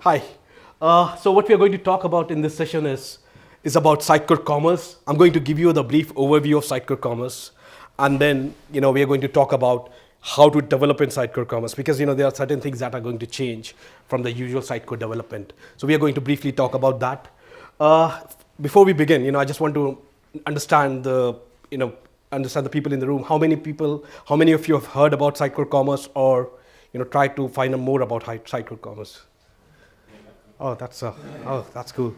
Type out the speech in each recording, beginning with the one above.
Hi. So what we are going to talk about in this session is about Sitecore Commerce. I'm going to give you the brief overview of Sitecore Commerce, and then we are going to talk about how to develop in Sitecore Commerce, because there are certain things that are going to change from the usual Sitecore development. So we are going to briefly talk about that. Before we begin, I just want to understand the people in the room. How many of you have heard about Sitecore Commerce, or try to find out more about Sitecore Commerce? Oh, that's cool.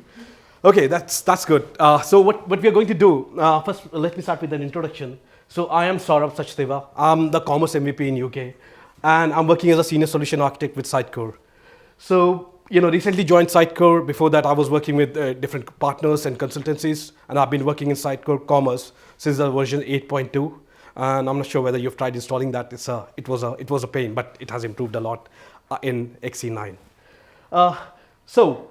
Okay, that's good. So what we are going to do, first let me start with an introduction. So I am Saurabh Sachdeva. I'm the Commerce MVP in UK, and I'm working as a senior solution architect with Sitecore. So recently joined Sitecore. Before that, I was working with different partners and consultancies, and I've been working in Sitecore Commerce since the version 8.2. And I'm not sure whether you've tried installing that. It was a pain, but it has improved a lot in XE9. So,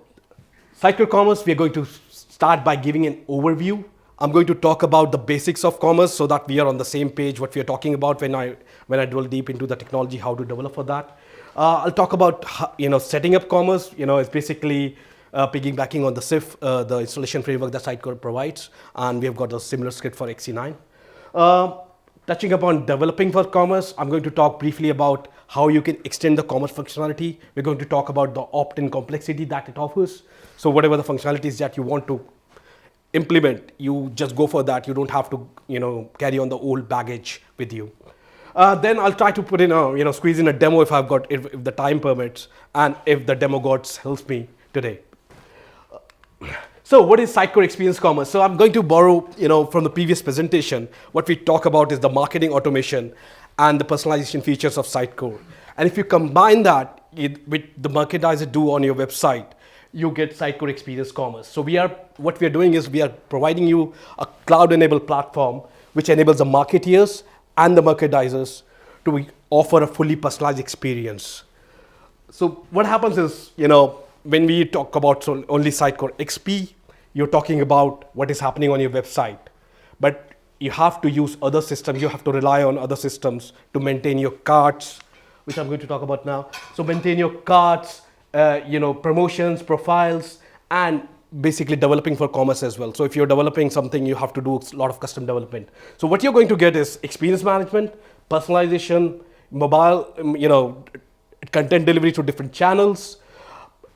Sitecore Commerce, we are going to start by giving an overview. I'm going to talk about the basics of commerce so that we are on the same page what we are talking about when I delve deep into the technology, how to develop for that. I'll talk about setting up commerce. It's basically piggybacking on the SIF, the installation framework that Sitecore provides, and we have got a similar script for XE9. Touching upon developing for commerce, I'm going to talk briefly about how you can extend the commerce functionality. We're going to talk about the opt-in complexity that it offers. So whatever the functionalities that you want to implement, you just go for that. You don't have to carry on the old baggage with you. Then I'll try to put in squeeze in a demo if the time permits, and if the demo gods helps me today. So what is Sitecore Experience Commerce? So I'm going to borrow from the previous presentation. What we talk about is the marketing automation and the personalization features of Sitecore. And if you combine that with the merchandiser do on your website, you get Sitecore Experience Commerce. So what we are doing is we are providing you a cloud-enabled platform which enables the marketeers and the merchandisers to offer a fully personalized experience. So what happens is, when we talk about only Sitecore XP, you're talking about what is happening on your website. But you have to use other systems. You have to rely on other systems to maintain your carts, which I'm going to talk about now. So maintain your carts, promotions, profiles, and basically developing for commerce as well. So if you're developing something, you have to do a lot of custom development. So what you're going to get is experience management, personalization, mobile, content delivery to different channels.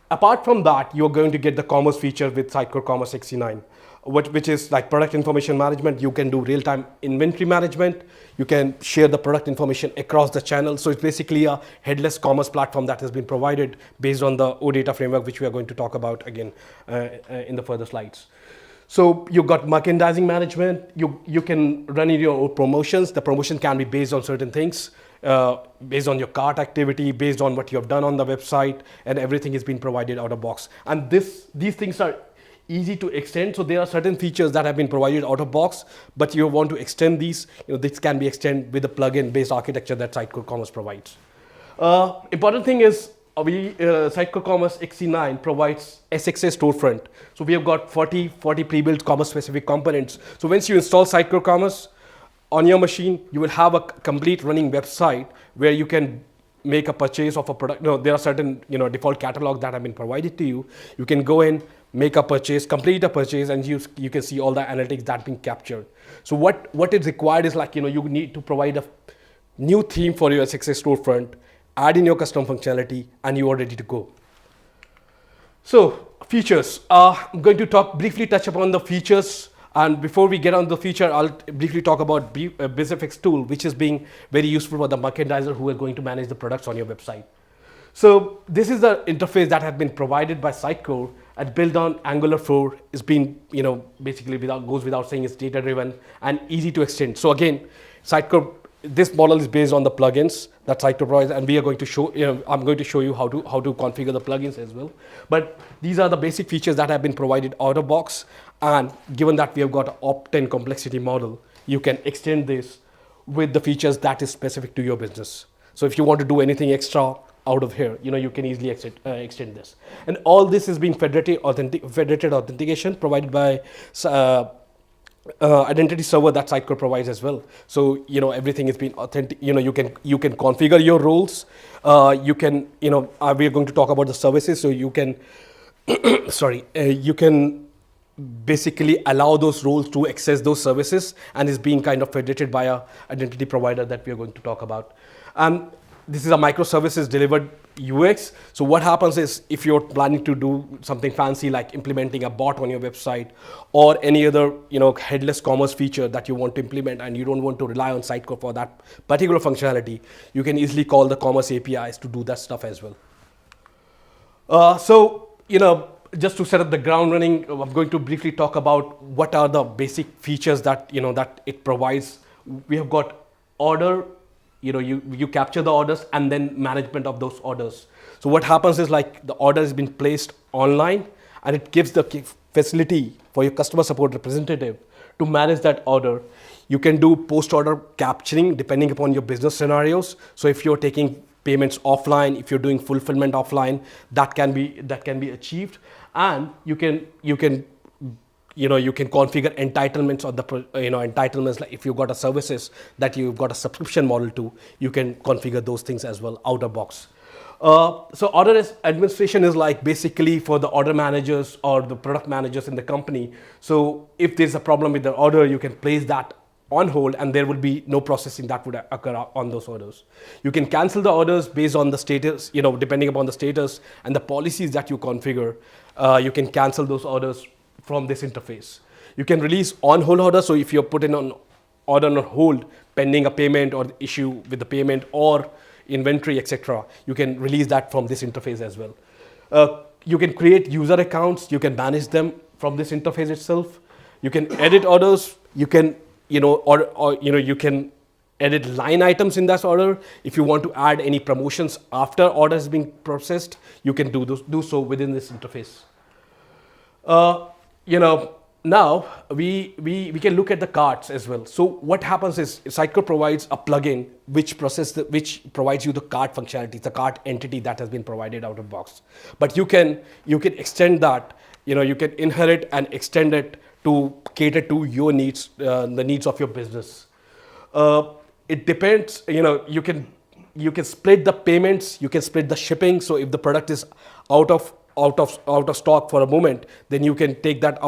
Apart from that, you're going to get the commerce feature with Sitecore Commerce XE9, which is like product information management. You can do real-time inventory management. You can share the product information across the channel. So it's basically a headless commerce platform that has been provided based on the OData framework, which we are going to talk about again in the further slides. So you've got merchandising management. You can run your own promotions. The promotion can be based on certain things, based on your cart activity, based on what you have done on the website, and everything is being provided out of box. And these things are easy to extend. So there are certain features that have been provided out of box, but you want to extend these. This can be extended with the plugin based architecture that Sitecore Commerce provides. Important thing is Sitecore Commerce XE9 provides SXA storefront. So we have got 40 pre-built commerce specific components. So once you install Sitecore Commerce on your machine, you will have a complete running website where you can make a purchase of a product. There are certain default catalogs that have been provided to you. You can go in, make a purchase, complete a purchase, and you can see all the analytics that have been captured. So what is required is you need to provide a new theme for your SXA storefront, add in your custom functionality, and you are ready to go. So features. I'm going to briefly touch upon the features. And before we get on the feature, I'll briefly talk about BizFX tool, which is being very useful for the merchandiser who are going to manage the products on your website. So this is the interface that has been provided by Sitecore and built on Angular 4. It's been, basically goes without saying, it's data driven and easy to extend. So again, Sitecore, this model is based on the plugins that Sitecore provides, and we are going to show, I'm going to show you how to configure the plugins as well. But these are the basic features that have been provided out of box. And given that we have got an opt-in complexity model, you can extend this with the features that is specific to your business. So if you want to do anything extra out of here, you can easily extend this. And all this is being federated authentication provided by identity server that Sitecore provides as well. So everything is being authentic. You can configure your roles. You can we are going to talk about the services. So you can you can basically allow those roles to access those services, and is being kind of federated by a identity provider that we are going to talk about. And this is a microservices delivered UX. So what happens is, if you're planning to do something fancy like implementing a bot on your website or any other headless commerce feature that you want to implement, and you don't want to rely on Sitecore for that particular functionality, you can easily call the Commerce APIs to do that stuff as well. Just to set up the ground running, I'm going to briefly talk about what are the basic features that that it provides. We have got order. You capture the orders, and then management of those orders. So what happens is, like, the order has been placed online, and it gives the facility for your customer support representative to manage that order. You can do post-order capturing depending upon your business scenarios. So if you're taking payments offline, if you're doing fulfillment offline, that can be achieved. And you can configure entitlements on the entitlements. Like if you've got a services that you've got a subscription model to, you can configure those things as well out of box. So order administration is like basically for the order managers or the product managers in the company. So if there's a problem with the order, you can place that on hold, and there will be no processing that would occur on those orders. You can cancel the orders based on the status, depending upon the status and the policies that you configure. You can cancel those orders from this interface. You can release on hold orders. So if you're putting on order on hold pending a payment or issue with the payment or inventory, etc., you can release that from this interface as well. You can create user accounts. You can manage them from this interface itself. You can edit orders. You can you can edit line items in that order. If you want to add any promotions after order is being processed, you can do so within this interface. Now we can look at the carts as well. So what happens is, Sitecore provides a plugin which provides you the cart functionality, the cart entity that has been provided out of box. But you can extend that. You can inherit and extend it to cater to your needs, the needs of your business. It depends. You can split the payments. You can split the shipping. So if the product is out of stock for a moment, then you can take that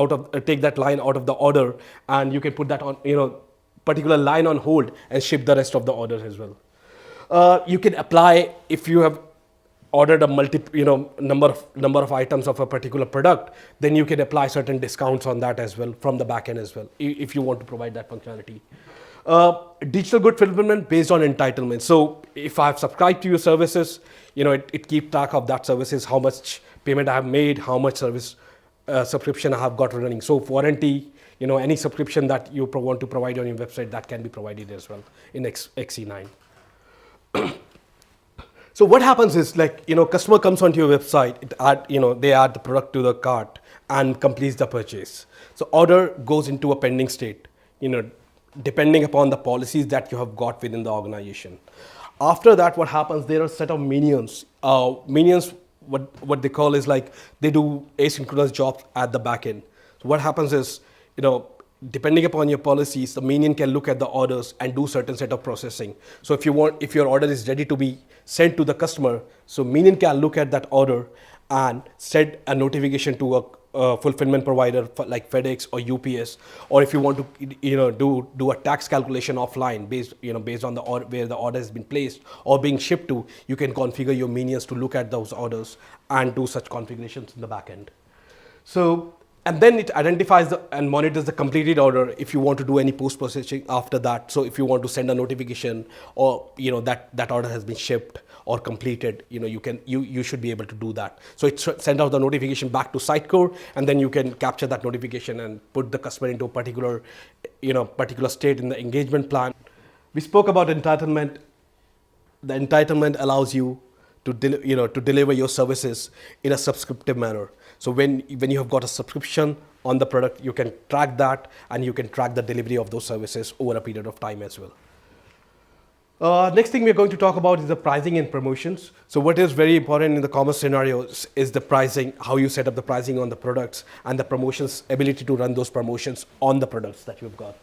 line out of the order, and you can put that on particular line on hold and ship the rest of the orders as well. You can apply, if you have ordered a number of items of a particular product, then you can apply certain discounts on that as well from the back end as well, if you want to provide that functionality. Digital good fulfillment based on entitlement. So if I have subscribed to your services, it keeps track of that services, how much payment I have made, how much service subscription I have got running. So warranty, any subscription that you want to provide on your website, that can be provided as well in XE9. So what happens is, like, customer comes onto your website, they add the product to the cart and completes the purchase. So order goes into a pending state, depending upon the policies that you have got within the organization. After that, what happens, there are a set of minions. Minions, what they call is, like, they do asynchronous jobs at the back end. So what happens is, depending upon your policies, the minion can look at the orders and do certain set of processing. So if your order is ready to be sent to the customer, so minion can look at that order and send a notification to a fulfillment provider like FedEx or UPS. Or if you want to do a tax calculation offline based on where the order has been placed or being shipped to, you can configure your minions to look at those orders and do such configurations in the back end. So, and then it identifies and monitors the completed order if you want to do any post-processing after that. So if you want to send a notification or that order has been shipped or completed, you should be able to do that. So it sends out the notification back to Sitecore, and then you can capture that notification and put the customer into a particular state in the engagement plan. We spoke about entitlement. The entitlement allows you to deliver your services in a subscriptive manner. So when you have got a subscription on the product, you can track that, and you can track the delivery of those services over a period of time as well. Next thing we're going to talk about is the pricing and promotions. So what is very important in the commerce scenarios is the pricing, how you set up the pricing on the products, and the promotions, ability to run those promotions on the products that you've got.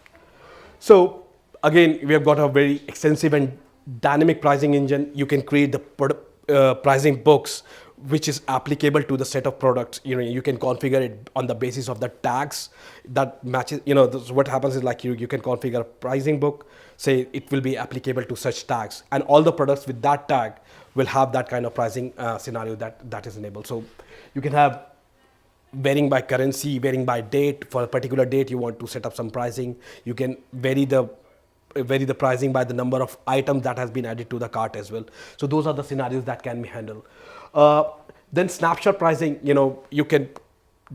So again, we have got a very extensive and dynamic pricing engine. You can create the pricing books which is applicable to the set of products. You can configure it on the basis of the tags that matches. What happens is like you can configure a pricing book, say it will be applicable to such tags, and all the products with that tag will have that kind of pricing scenario that is enabled. So you can have varying by currency, varying by date. For a particular date, you want to set up some pricing. You can vary the pricing by the number of items that has been added to the cart as well. So those are the scenarios that can be handled. Then snapshot pricing, you can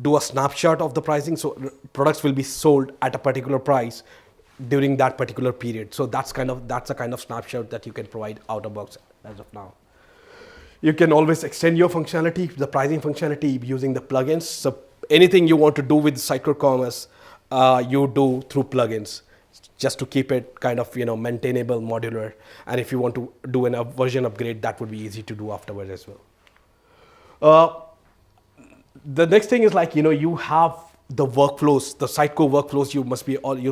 do a snapshot of the pricing. So products will be sold at a particular price during that particular period. So that's a kind of snapshot that you can provide out of box as of now. You can always extend your functionality, the pricing functionality, using the plugins. So anything you want to do with Sitecore Commerce, you do through plugins, just to keep it kind of maintainable, modular. And if you want to do a version upgrade, that would be easy to do afterwards as well. The next thing is like you have the workflows, the Sitecore workflows. You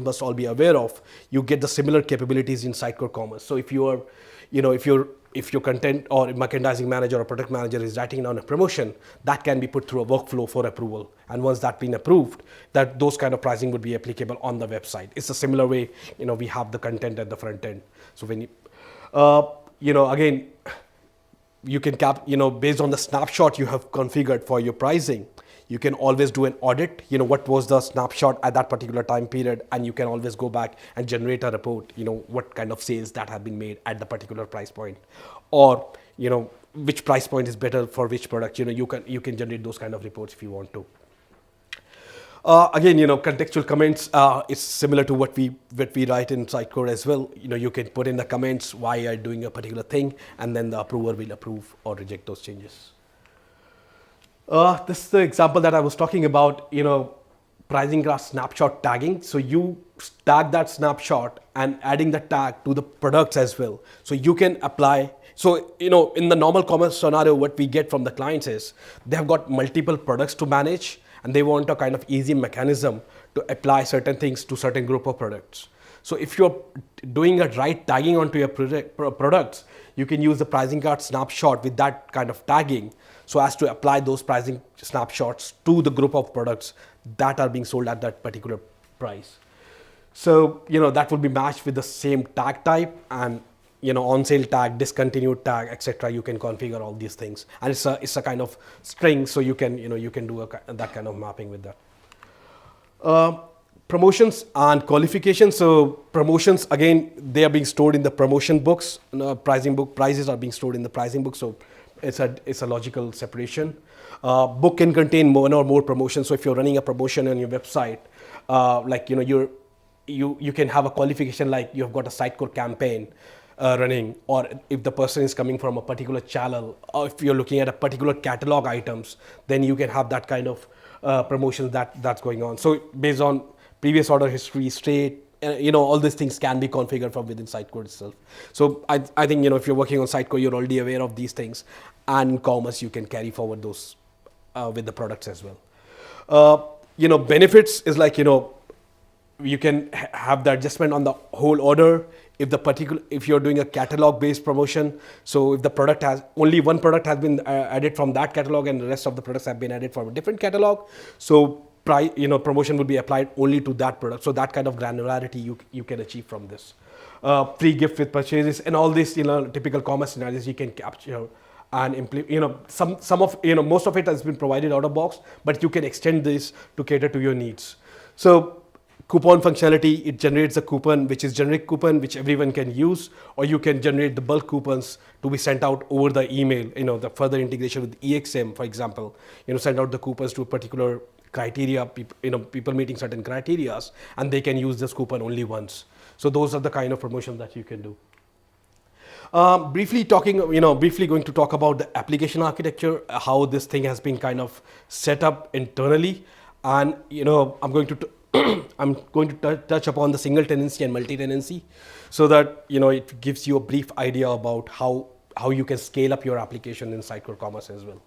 must all be aware of. You get the similar capabilities in Sitecore Commerce. So if your content or merchandising manager or product manager is writing down a promotion, that can be put through a workflow for approval. And once that's been approved, that those kind of pricing would be applicable on the website. It's a similar way, we have the content at the front end. So when again, you can based on the snapshot you have configured for your pricing, you can always do an audit, what was the snapshot at that particular time period, and you can always go back and generate a report, what kind of sales that have been made at the particular price point, or, which price point is better for which product. You can generate those kind of reports if you want to. Again, contextual comments is similar to what we write in Sitecore as well. You can put in the comments why you're doing a particular thing, and then the approver will approve or reject those changes. This is the example that I was talking about, pricing graph snapshot tagging. So you tag that snapshot and adding the tag to the products as well. So you can apply. So, in the normal commerce scenario, what we get from the clients is they have got multiple products to manage, and they want a kind of easy mechanism to apply certain things to certain group of products. So if you're doing a right tagging onto your products, you can use the pricing card snapshot with that kind of tagging, so as to apply those pricing snapshots to the group of products that are being sold at that particular price. So, that will be matched with the same tag type, and, on sale tag, discontinued tag, etc. You can configure all these things, and it's a kind of string, so you can do that kind of mapping with that. Promotions and qualifications. So promotions, again, they are being stored in the promotion books. Pricing book prices are being stored in the pricing book. So it's a logical separation. Book can contain one or more promotions. So if you're running a promotion on your website, you can have a qualification like you have got a Sitecore campaign running, or if the person is coming from a particular channel, or if you're looking at a particular catalog items, then you can have that kind of promotions that's going on. So based on previous order history, state, all these things can be configured from within Sitecore itself. So I think, if you're working on Sitecore, you're already aware of these things, and in commerce, you can carry forward those with the products as well. Benefits is like, you can have the adjustment on the whole order. If you're doing a catalog based promotion, so if the product has only one product has been added from that catalog, and the rest of the products have been added from a different catalog, so promotion will be applied only to that product. So that kind of granularity you can achieve from this. Free gift with purchases, and all these typical commerce scenarios you can capture and implement. Some of most of it has been provided out of box, but you can extend this to cater to your needs. So coupon functionality, it generates a coupon which is generic coupon which everyone can use, or you can generate the bulk coupons to be sent out over the email. The further integration with EXM, for example, send out the coupons to a particular criteria, people meeting certain criterias, and they can use this coupon only once. So those are the kind of promotions that you can do. Briefly going to talk about the application architecture, how this thing has been kind of set up internally, and I'm going to I'm going to touch upon the single tenancy and multi-tenancy, so that it gives you a brief idea about how you can scale up your application in Sitecore Commerce as well.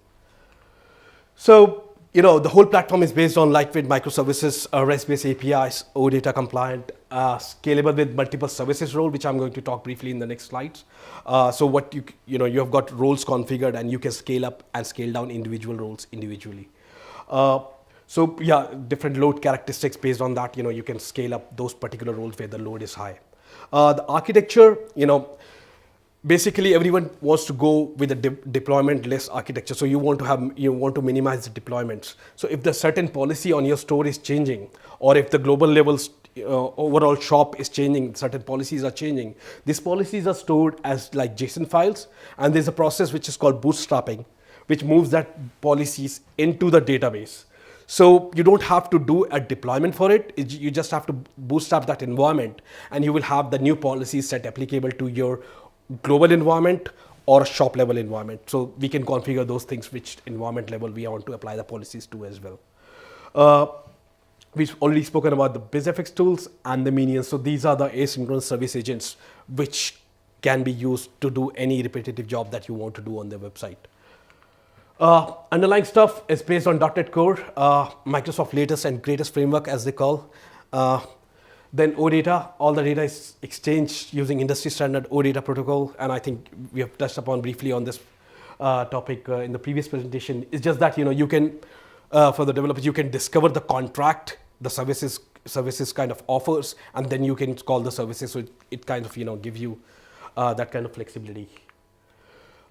So, the whole platform is based on lightweight microservices, REST-based APIs, OData compliant, scalable with multiple services role, which I'm going to talk briefly in the next slides. So what you have got roles configured, and you can scale up and scale down individual roles individually. So yeah, different load characteristics based on that, you can scale up those particular roles where the load is high. The architecture, basically everyone wants to go with a deployment less architecture. So you want to minimize the deployments. So if the certain policy on your store is changing, or if the global levels overall shop is changing, certain policies are changing, these policies are stored as like JSON files, and there's a process which is called bootstrapping, which moves that policies into the database. So you don't have to do a deployment for it. You just have to bootstrap that environment, and you will have the new policies set applicable to your global environment or shop level environment. So we can configure those things which environment level we want to apply the policies to as well. We've already spoken about the BizFX tools and the minions. So these are the asynchronous service agents which can be used to do any repetitive job that you want to do on the website. Underlying stuff is based on .NET Core, Microsoft latest and greatest framework as they call. Then OData, all the data is exchanged using industry standard OData protocol, and I think we have touched upon briefly on this topic in the previous presentation. It's just that you can, for the developers, you can discover the contract the services kind of offers, and then you can call the services. So it kind of gives you that kind of flexibility.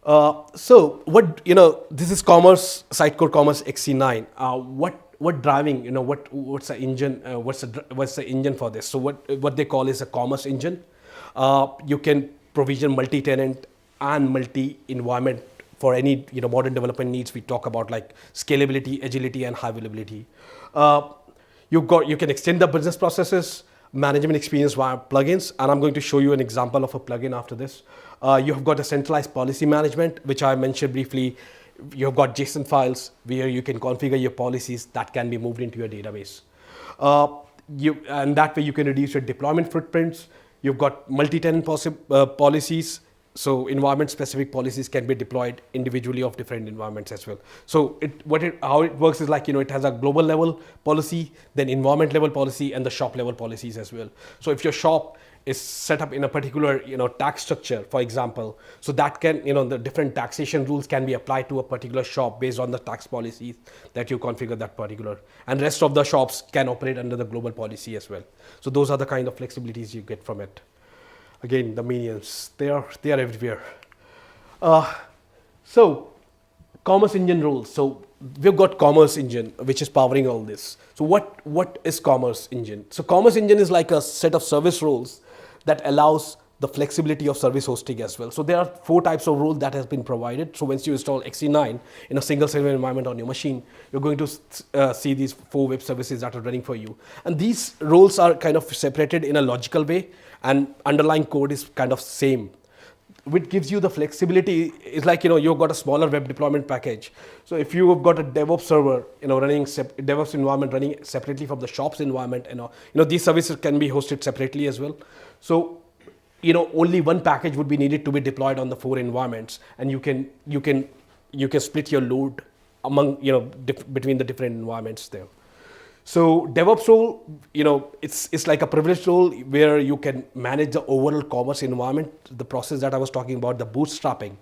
So what this is Commerce, Sitecore Commerce XC9. What driving, what's the engine, what's the engine for this? So what they call is a commerce engine. You can provision multi-tenant and multi-environment for any modern development needs. We talk about like scalability, agility, and high availability. You can extend the business processes, management experience via plugins, and I'm going to show you an example of a plugin after this. You have got a centralized policy management, which I mentioned briefly. You've got JSON files where you can configure your policies that can be moved into your database. And that way you can reduce your deployment footprints. You've got multi-tenant policies. So environment-specific policies can be deployed individually of different environments as well. So how it works is like, it has a global level policy, then environment level policy, and the shop level policies as well. So if your shop is set up in a particular tax structure, for example, so that can the different taxation rules can be applied to a particular shop based on the tax policies that you configure that particular, and rest of the shops can operate under the global policy as well. So those are the kind of flexibilities you get from it. Again, the minions, they are everywhere. So commerce engine rules. So we've got commerce engine, which is powering all this. So what is commerce engine? So commerce engine is like a set of service roles that allows the flexibility of service hosting as well. So there are 4 types of roles that has been provided. So once you install XC9 in a single server environment on your machine, you're going to see these 4 web services that are running for you. And these roles are kind of separated in a logical way, and underlying code is kind of same, which gives you the flexibility. It's like, you've got a smaller web deployment package. So if you've got a DevOps server, running DevOps environment running separately from the shop's environment, these services can be hosted separately as well. So, only one package would be needed to be deployed on the 4 environments, and you can split your load among, between the different environments there. So DevOps role, it's like a privileged role where you can manage the overall commerce environment, the process that I was talking about, the bootstrapping,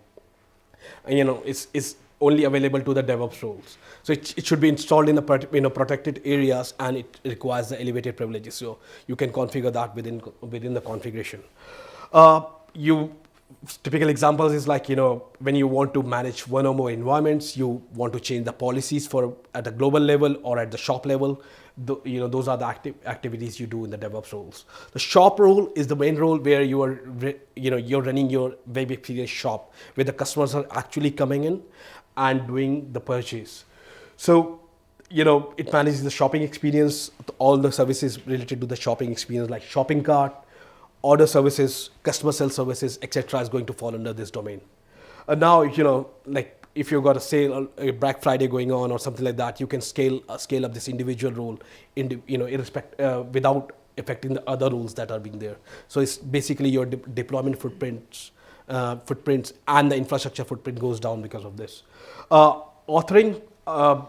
and is only available to the DevOps roles. So it should be installed in the protected areas, and it requires the elevated privileges. So you can configure that within the configuration. Typical examples is like, when you want to manage one or more environments, you want to change the policies at the global level or at the shop level. Those are the activities you do in the DevOps roles. The shop role is the main role where you're running your web experience shop, where the customers are actually coming in and doing the purchase. So, it manages the shopping experience, all the services related to the shopping experience, like shopping cart, order services, customer self-services, etc., is going to fall under this domain. Now, if you've got a sale, a Black Friday going on or something like that, you can scale up this individual role, without affecting the other roles that are being there. So it's basically your deployment footprints and the infrastructure footprint goes down because of this. Authoring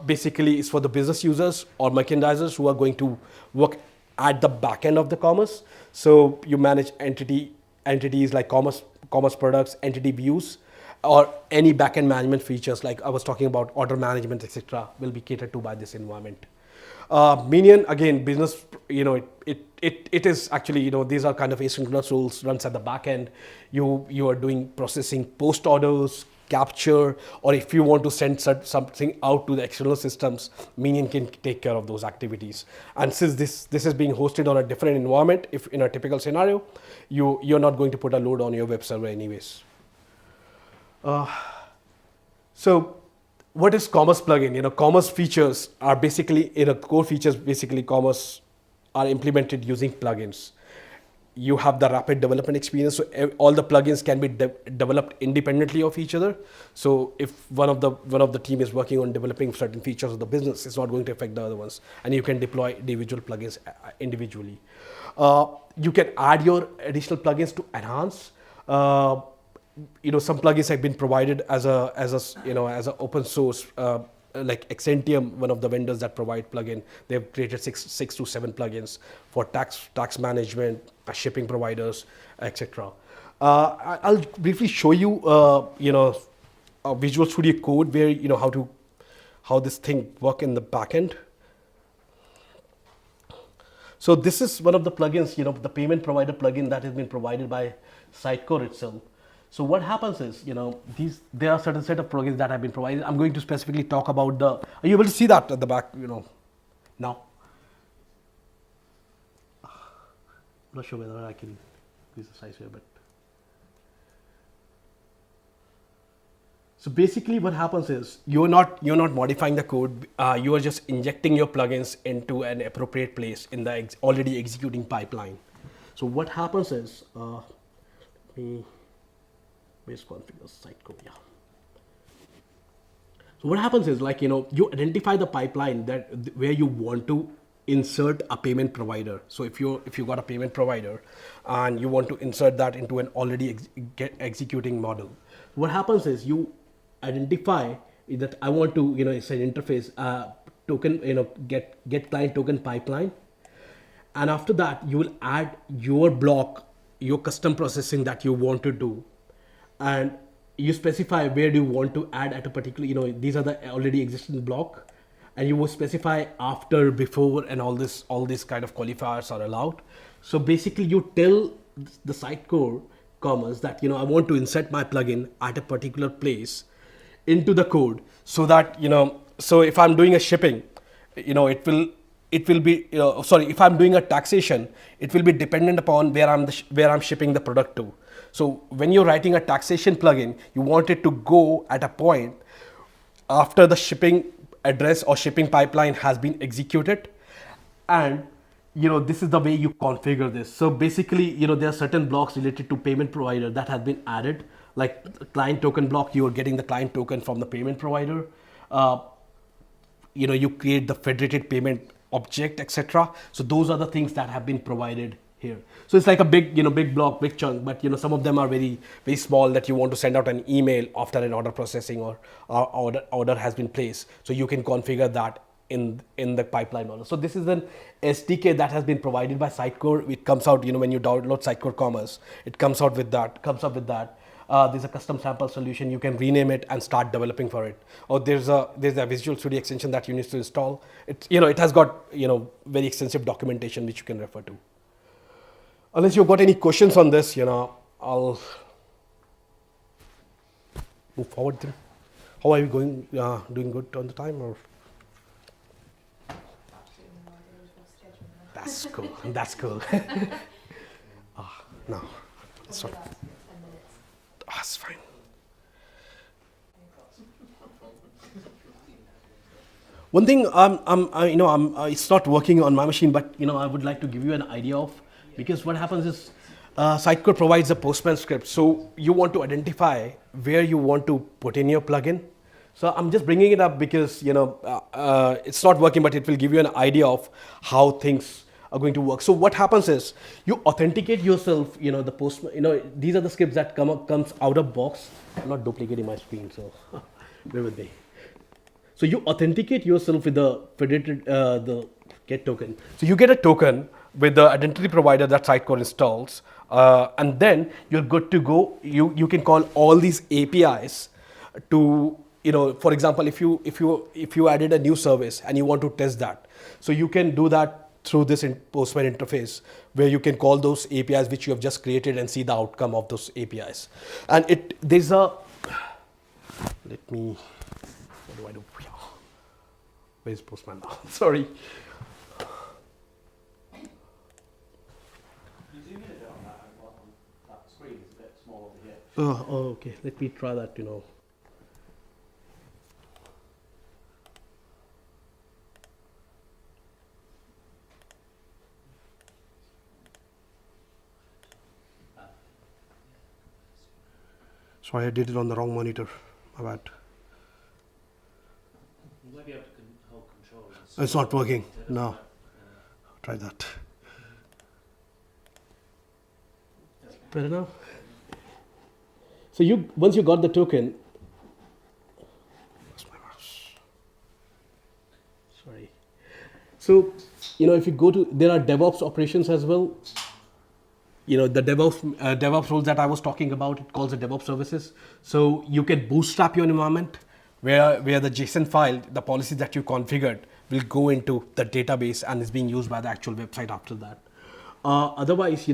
basically is for the business users or merchandisers who are going to work at the back end of the commerce. So you manage entities like commerce products, entity views, or any backend management features like I was talking about, order management, etc., will be catered to by this environment. Minion, again, business, it is actually, these are kind of asynchronous rules, runs at the back end. You are doing processing post orders, capture, or if you want to send something out to the external systems, Minion can take care of those activities. And since this is being hosted on a different environment, if in a typical scenario, you're not going to put a load on your web server anyways. So what is Commerce plugin? Commerce features are basically, core features, basically Commerce are implemented using plugins. You have the rapid development experience, so all the plugins can be developed independently of each other. So if one of the team is working on developing certain features of the business, it's not going to affect the other ones, and you can deploy individual plugins individually. You can add your additional plugins to enhance. Some plugins have been provided as a open source. Like Exentium, one of the vendors that provide plugin, they've created six to seven plugins for tax management, shipping providers, etc. I'll briefly show you, a Visual Studio Code where how this thing work in the backend. So this is one of the plugins, the payment provider plugin that has been provided by Sitecore itself. So what happens is, there are certain set of plugins that have been provided. I'm going to specifically talk about are you able to see that at the back, now? I'm not sure whether I can increase the size here, but. So basically what happens is, you're not modifying the code, you are just injecting your plugins into an appropriate place in the already executing pipeline. So what happens is, base configure Sitecore. Yeah. So what happens is, you identify the pipeline where you want to insert a payment provider. So if you got a payment provider and you want to insert that into an already executing model, what happens is you identify that I want to it's an interface token get client token pipeline, and after that you will add your block, your custom processing that you want to do. And you specify where do you want to add at a particular, these are the already existing block, and you will specify after, before, and all these kind of qualifiers are allowed. So basically you tell the Sitecore Commerce that, I want to insert my plugin at a particular place into the code, so that, so if I'm doing a shipping, it will be, if I'm doing a taxation, it will be dependent upon where I'm shipping the product to. So when you're writing a taxation plugin, you want it to go at a point after the shipping address or shipping pipeline has been executed. And, this is the way you configure this. So basically, there are certain blocks related to payment provider that have been added, like client token block, you are getting the client token from the payment provider. You create the federated payment object, etc. So those are the things that have been provided here. So it's like a big, big block, big chunk, but some of them are very, very small that you want to send out an email after an order processing or order has been placed. So you can configure that in the pipeline model. So this is an SDK that has been provided by Sitecore. It comes out, when you download Sitecore Commerce, it comes up with that. There's a custom sample solution. You can rename it and start developing for it. Or there's a Visual Studio extension that you need to install. It has got very extensive documentation which you can refer to. Unless you've got any questions on this, I'll move forward. How are you going? Doing good on the time, or? That's cool. That's cool. No, that's not. That's fine. One thing, it's not working on my machine, but I would like to give you an idea of. Because what happens is, Sitecore provides a Postman script. So you want to identify where you want to put in your plugin. So I'm just bringing it up because it's not working, but it will give you an idea of how things are going to work. So what happens is you authenticate yourself. The post. These are the scripts that comes out of box. I'm not duplicating my screen, so bear with me. So you authenticate yourself with the federated the get token. So you get a token with the identity provider that Sitecore installs, and then you're good to go. You can call all these APIs to, for example, if you added a new service and you want to test that, so you can do that through this Postman interface, where you can call those APIs which you have just created and see the outcome of those APIs. And there's a, let me, what do I do? Where's Postman now? Sorry. You zoom in a bit on that screen, it's a bit small over here. Oh, okay. Let me try that, Sorry, I did it on the wrong monitor. My bad. You might be able to hold control. It's not working. No. Try that. Better now? So once you got the token, where's my mouse? Sorry. So, if you go to, there are DevOps operations as well. The DevOps roles that I was talking about, it calls the DevOps services. So you can bootstrap your environment where the JSON file, the policies that you configured, will go into the database and is being used by the actual website after that. Otherwise,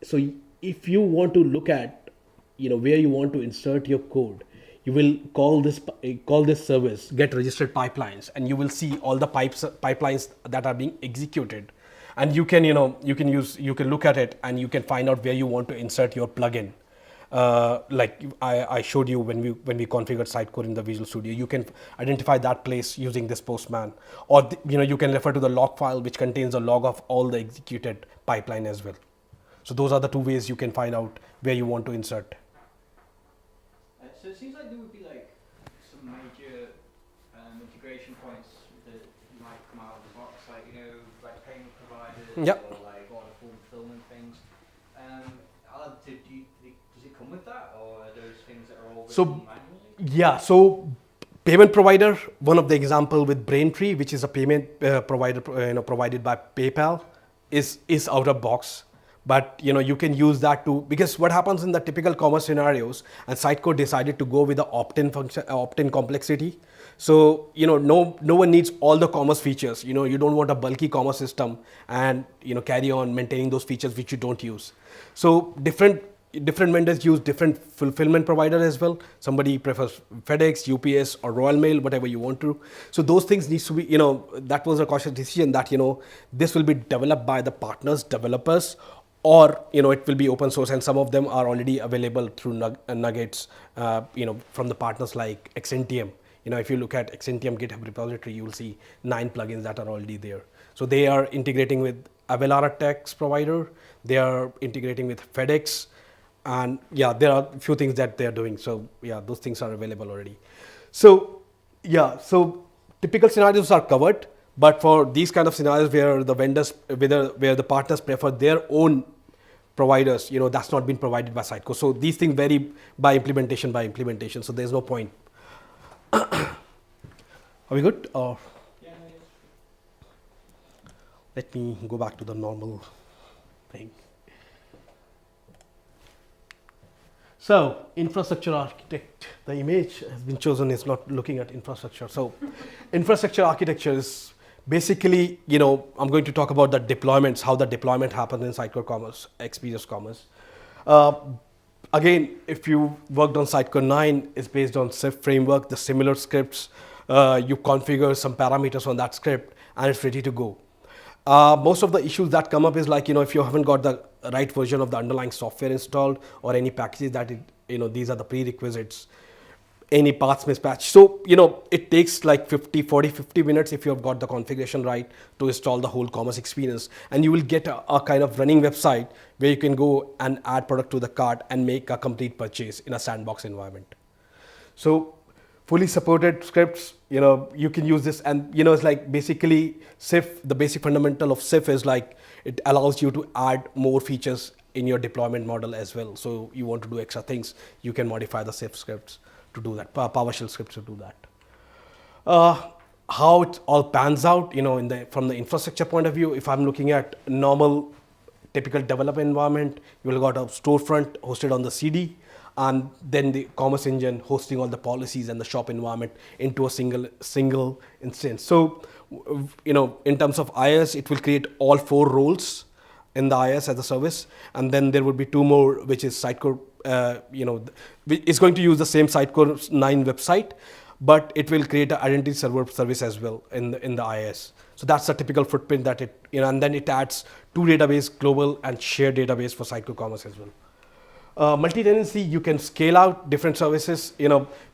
so if you want to look at, where you want to insert your code, you will call this service get registered pipelines, and you will see all the pipelines that are being executed. And you can look at it and you can find out where you want to insert your plugin. Like I showed you when we configured Sitecore in the Visual Studio, you can identify that place using this Postman, or you can refer to the log file which contains a log of all the executed pipeline as well. So those are the two ways you can find out where you want to insert. So it seems like there would be like some major integration points that might come out of the box, like like payment providers, Yep. or like order fulfillment things. Does it come with that, or are those things that are all written manually? Yeah, so payment provider, one of the example with Braintree, which is a payment provider provided by PayPal, is out of box. But you can use that too, because what happens in the typical commerce scenarios, and Sitecore decided to go with the opt-in function, opt-in complexity. So no one needs all the commerce features. You don't want a bulky commerce system and carry on maintaining those features which you don't use. So different vendors use different fulfillment provider as well. Somebody prefers FedEx, UPS, or Royal Mail, whatever you want to. So those things needs to be, that was a cautious decision that this will be developed by the partners, developers, or it will be open source, and some of them are already available through nuggets from the partners like Exentium. If you look at Exentium GitHub repository, you will see 9 plugins that are already there. So they are integrating with Avalara text provider, they are integrating with FedEx, and there are a few things that they are doing. So those things are available already. So so typical scenarios are covered, but for these kind of scenarios where the vendors, where the partners prefer their own providers, that's not been provided by Sitecore. So these things vary by implementation. So there's no point. Are we good? Or let me go back to the normal thing. So infrastructure architect, the image has been chosen is not looking at infrastructure. So infrastructure architecture is basically, I'm going to talk about the deployments, how the deployment happens in Sitecore Commerce, Experience Commerce. Again, if you worked on Sitecore 9, it's based on SIF framework, the similar scripts. You configure some parameters on that script and it's ready to go. Most of the issues that come up is like, if you haven't got the right version of the underlying software installed, or any packages that these are the prerequisites, any paths mismatch. So, it takes like 50 minutes if you have got the configuration right to install the whole commerce experience. And you will get a kind of running website where you can go and add product to the cart and make a complete purchase in a sandbox environment. So fully supported scripts. You can use this, and it's like basically SIF. The basic fundamental of SIF is like it allows you to add more features in your deployment model as well. So you want to do extra things, you can modify the SIF scripts to do that, PowerShell scripts to do that. How it all pans out, from the infrastructure point of view, if I'm looking at normal, typical development environment, you will got a storefront hosted on the CD, and then the commerce engine hosting all the policies and the shop environment into a single instance. So, in terms of IaaS, it will create all 4 roles in the IaaS as a service, and then there would be 2 more, which is Sitecore. It's going to use the same Sitecore 9 website, but it will create an identity server service as well in the IaaS. So that's the typical footprint that it, and then it adds 2 database, global and shared database for Sitecore Commerce as well. Multi-tenancy, you can scale out different services.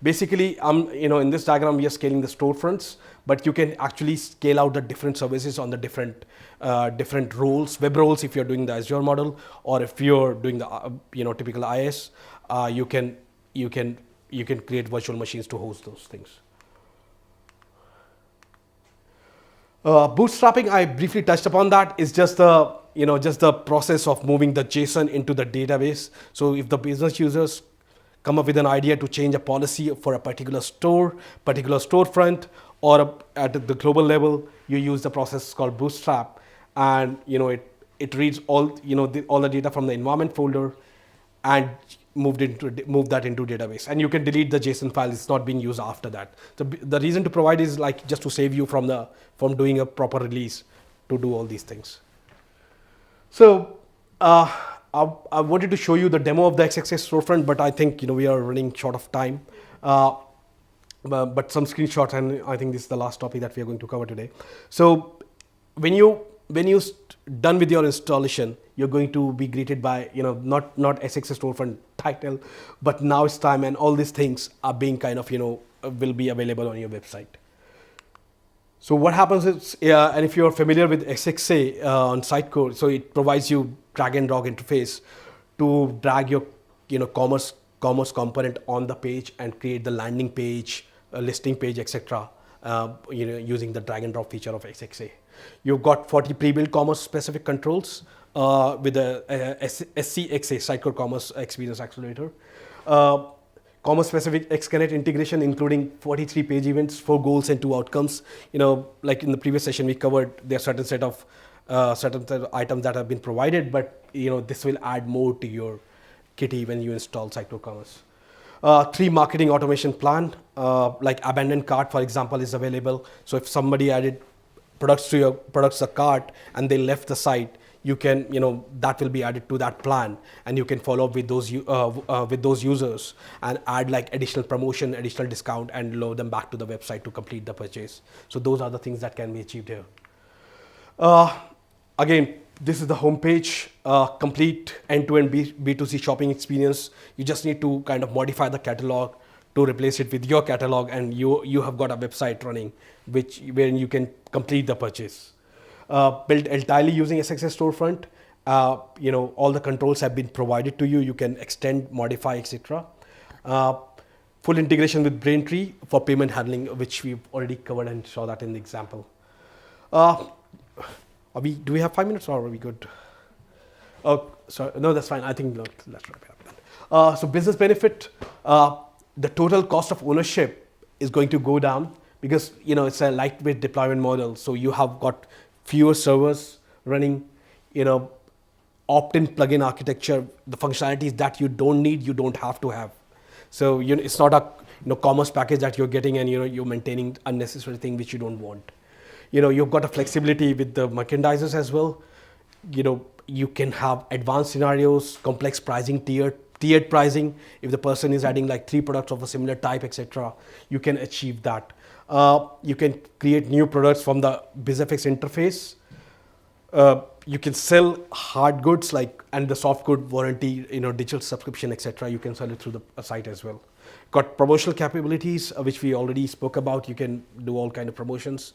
Basically, in this diagram, we are scaling the storefronts, but you can actually scale out the different services on the different roles, web roles, if you're doing the Azure model, or if you're doing the typical IaaS, you can create virtual machines to host those things. Bootstrapping, I briefly touched upon that. It's just the process of moving the JSON into the database. So if the business users come up with an idea to change a policy for a particular storefront, or at the global level, you use the process called Bootstrap, and it reads all the data from the environment folder and move that into database, and you can delete the JSON file. It's not being used after that. So the reason to provide is like just to save you from doing a proper release to do all these things. So I wanted to show you the demo of the XXA storefront, but I think we are running short of time. But some screenshots, and I think this is the last topic that we are going to cover today. So when you done with your installation, you're going to be greeted by not SXA storefront title, but now it's time, and all these things are being kind of will be available on your website. So what happens is, and if you're familiar with SXA on Sitecore, so it provides you drag and drop interface to drag your commerce component on the page and create the landing page, listing page, etc. Using the drag and drop feature of SXA. You've got 40 pre-built commerce specific controls with the SCXA, Sitecore Commerce Experience Accelerator. Commerce specific XConnect integration, including 43 page events, 4 goals and 2 outcomes. Like in the previous session we covered, there are certain set of items that have been provided, but this will add more to your kitty when you install Sitecore Commerce. 3 marketing automation plan, like abandoned cart, for example, is available. So if somebody added products to your cart and they left the site, you can that will be added to that plan, and you can follow up with those users and add like additional promotion, additional discount, and load them back to the website to complete the purchase. So those are the things that can be achieved here. Again, this is the homepage, complete end-to-end B2C shopping experience. You just need to kind of modify the catalog to replace it with your catalog, and you have got a website running where you can complete the purchase. Built entirely using SXA storefront. All the controls have been provided to you. You can extend, modify, etc. Full integration with Braintree for payment handling, which we've already covered and saw that in the example. Do we have 5 minutes, or are we good? Oh, sorry. No, that's fine. I think let's wrap it up then. So business benefit, the total cost of ownership is going to go down because it's a lightweight deployment model. So you have got fewer servers running, opt-in plugin architecture. The functionalities that you don't need, you don't have to have. So it's not a commerce package that you're getting, and you're maintaining unnecessary thing which you don't want. You've got a flexibility with the merchandisers as well. You can have advanced scenarios, complex pricing, tiered pricing. If the person is adding like 3 products of a similar type, etc., you can achieve that. You can create new products from the BizFX interface. You can sell hard goods and the soft good warranty, digital subscription, etc. You can sell it through the site as well. Got promotional capabilities, which we already spoke about. You can do all kind of promotions.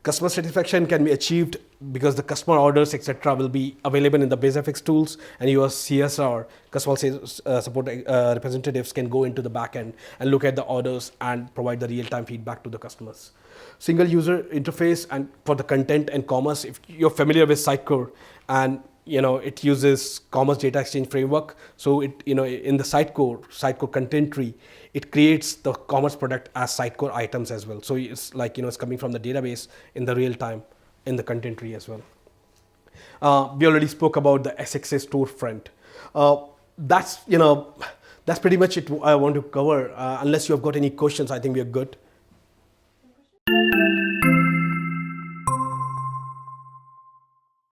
Customer satisfaction can be achieved because the customer orders, etc., will be available in the BaseFX tools, and your CSR, customer sales, support representatives, can go into the backend and look at the orders and provide the real-time feedback to the customers. Single user interface and for the content and commerce. If you're familiar with Sitecore, and it uses Commerce Data Exchange Framework, so it in the Sitecore content tree, it creates the commerce product as Sitecore items as well. So it's like it's coming from the database in the real time in the content tree as well. We already spoke about the SXA storefront. That's pretty much it I want to cover. Unless you have got any questions, I think we are good.